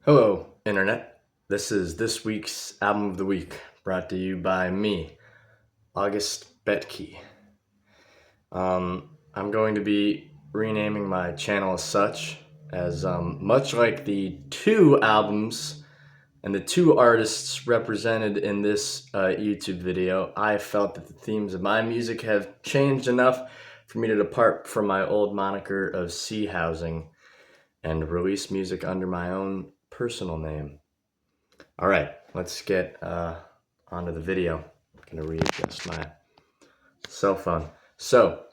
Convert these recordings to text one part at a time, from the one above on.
Hello, Internet. This is this week's Album of the Week, brought to you by me, August Betke. I'm going to be renaming my channel as such, as much like the two albums and the two artists represented in this YouTube video, I felt that the themes of my music have changed enough for me to depart from my old moniker of Sea Housing and release music under my own personal name. All right, let's get onto the video. I'm gonna readjust my cell phone. So,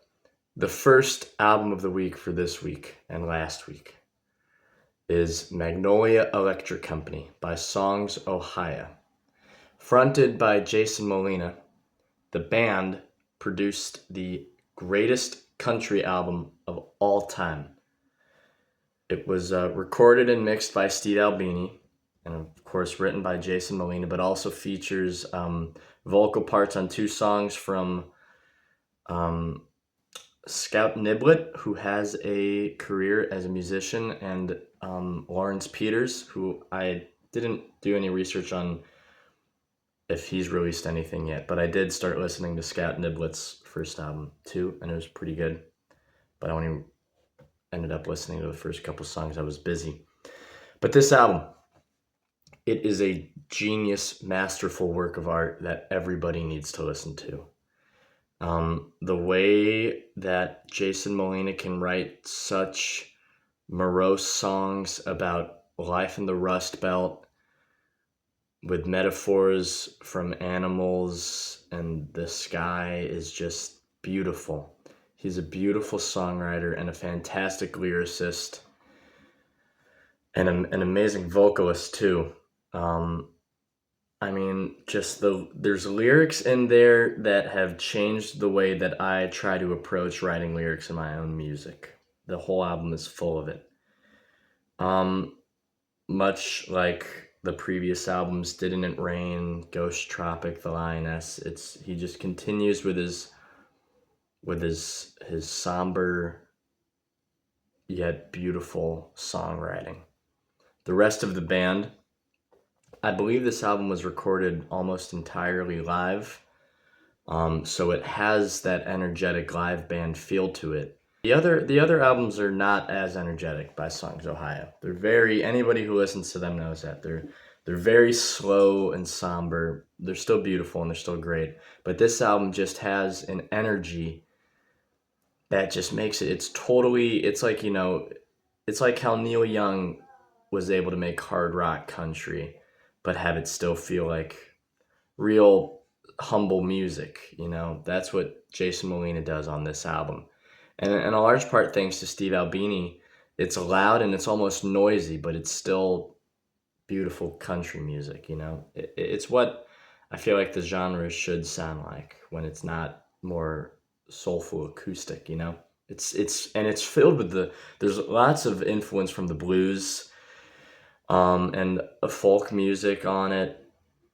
the first album of the week for this week and last week is Magnolia Electric Company by Songs Ohio. Fronted by Jason Molina, the band produced the greatest country album of all time. It was recorded and mixed by Steve Albini, and of course written by Jason Molina, but also features vocal parts on two songs from um, Scout Niblett, who has a career as a musician, and Lawrence Peters, who I didn't do any research on if he's released anything yet, but I did start listening to Scout Niblett's first album too, and it was pretty good, but I only ended up listening to the first couple songs. I was busy. But this album, it is a genius, masterful work of art that everybody needs to listen to. The way that Jason Molina can write such morose songs about life in the Rust Belt with metaphors from animals and the sky is just beautiful. He's a beautiful songwriter and a fantastic lyricist and an amazing vocalist too. There's lyrics in there that have changed the way that I try to approach writing lyrics in my own music. The whole album is full of it. Much like the previous albums, Didn't It Rain, Ghost Tropic, The Lioness, he just continues with his somber yet beautiful songwriting. The rest of the band, I believe this album was recorded almost entirely live, so it has that energetic live band feel to it. The other albums are not as energetic by Songs Ohio. Anybody who listens to them knows that they're very slow and somber. They're still beautiful and they're still great, but this album just has an energy that just makes it. It's like how Neil Young was able to make hard rock country, but have it still feel like real humble music. That's what Jason Molina does on this album, and a large part thanks to Steve Albini. It's loud and it's almost noisy, but it's still beautiful country music. It's what I feel like the genre should sound like when it's not more soulful acoustic. It's filled with there's lots of influence from the blues, and a folk music on it.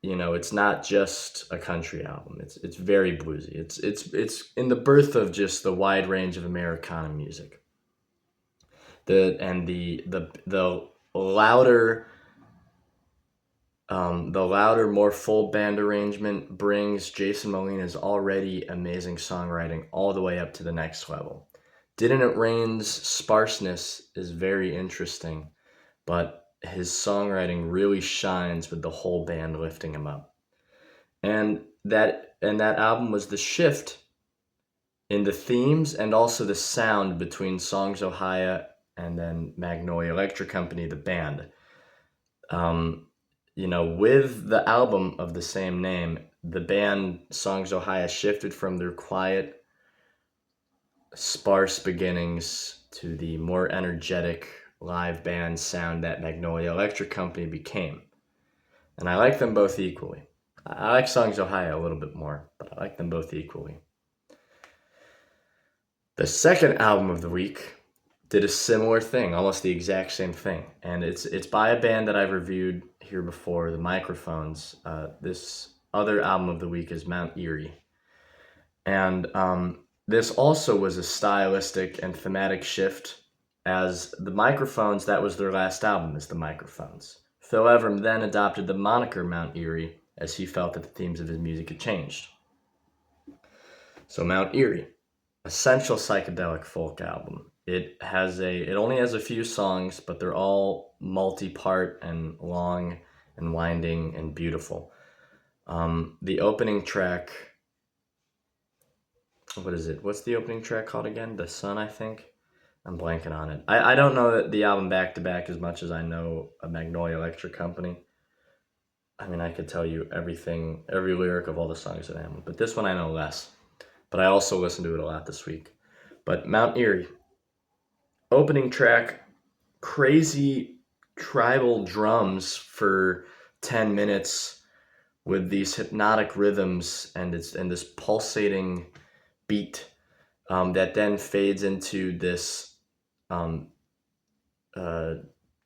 It's not just a country album. It's very bluesy. It's in the birth of just the wide range of Americana music. The louder, more full band arrangement brings Jason Molina's already amazing songwriting all the way up to the next level. Didn't It Rain's sparseness is very interesting, but his songwriting really shines with the whole band lifting him up. And that album was the shift in the themes and also the sound between Songs Ohio and then Magnolia Electric Company, the band. With the album of the same name, the band Songs Ohio shifted from their quiet, sparse beginnings to the more energetic live band sound that Magnolia Electric Company became. And I like them both equally. I like Songs Ohio a little bit more, but I like them both equally. The second album of the week did a similar thing, almost the exact same thing. And it's by a band that I've reviewed here before, the Microphones. This other album of the week is Mount Eerie. And this also was a stylistic and thematic shift, as the Microphones, that was their last album, is the Microphones. Phil Evram then adopted the moniker Mount Eerie as he felt that the themes of his music had changed. So Mount Eerie, essential psychedelic folk album. It only has a few songs, but they're all multi-part and long and winding and beautiful. The opening track, what is it? What's the opening track called again? The Sun, I think. I'm blanking on it. I don't know that the album back to back as much as I know a Magnolia Electric Company. I mean, I could tell you everything, every lyric of all the songs that I am, but this one I know less. But I also listened to it a lot this week. But Mount Eerie, opening track, crazy tribal drums for 10 minutes with these hypnotic rhythms and this pulsating beat that then fades into this um,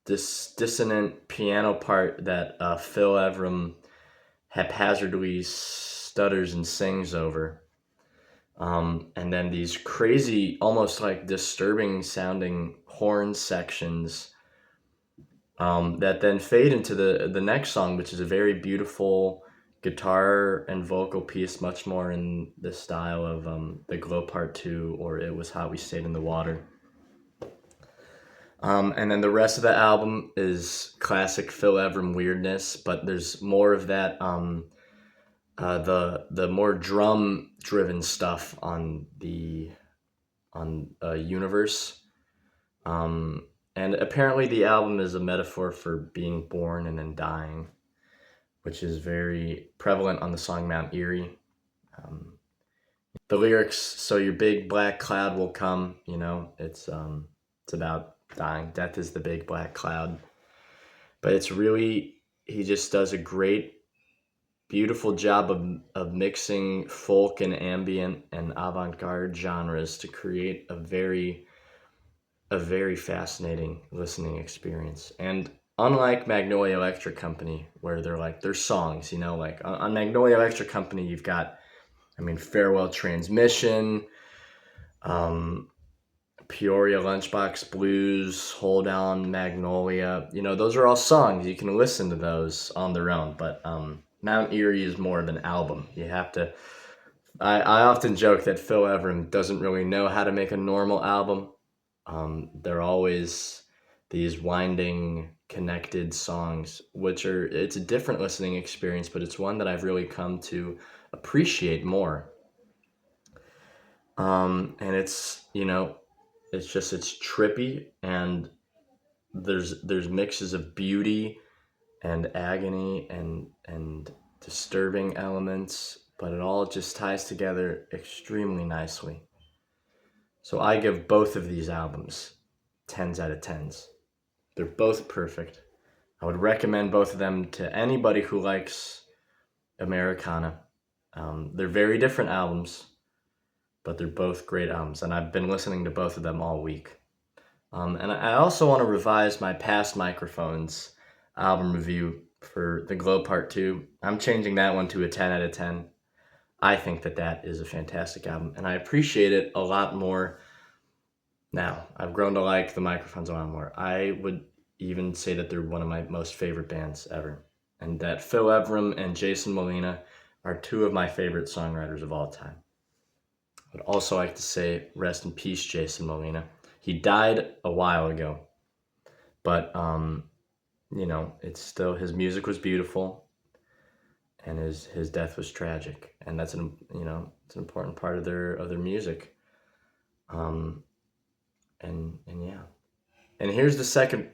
this dissonant piano part that Phil Evram haphazardly stutters and sings over. And then these crazy, almost like disturbing sounding horn sections that then fade into the next song, which is a very beautiful guitar and vocal piece, much more in the style of the Glow Part 2 or It Was Hot We Stayed in the Water. And then the rest of the album is classic Phil Evram weirdness, but there's more of that the more drum driven stuff on the Universe. And apparently the album is a metaphor for being born and then dying, which is very prevalent on the song Mount Eerie. The lyrics, so your big black cloud will come, it's about dying. Death is the big black cloud. But it's really, he just does a great, beautiful job of mixing folk and ambient and avant-garde genres to create a very fascinating listening experience. And unlike Magnolia Electric Company, where they're songs, like on Magnolia Electric Company, you've got, Farewell Transmission, Peoria Lunchbox Blues, Hold On, Magnolia. Those are all songs. You can listen to those on their own, but Mount Eerie is more of an album. You have to. I often joke that Phil Evram doesn't really know how to make a normal album. They're always these winding, connected songs, it's a different listening experience, but it's one that I've really come to appreciate more. And it's trippy, and there's mixes of beauty and agony and disturbing elements, but it all just ties together extremely nicely. So I give both of these albums 10s out of 10s. They're both perfect. I would recommend both of them to anybody who likes Americana. They're very different albums, but they're both great albums, and I've been listening to both of them all week. And I also want to revise my past microphones album review for the Glow Part 2. I'm changing that one to a 10 out of 10. I think that is a fantastic album, and I appreciate it a lot more now. I've grown to like the microphones a lot more. I would even say that they're one of my most favorite bands ever, and that Phil Evram and Jason Molina are two of my favorite songwriters of all time. I would also like to say rest in peace, Jason Molina. He died a while ago, but it's still, his music was beautiful, and his death was tragic, and that's it's an important part of their music. And yeah. And here's the second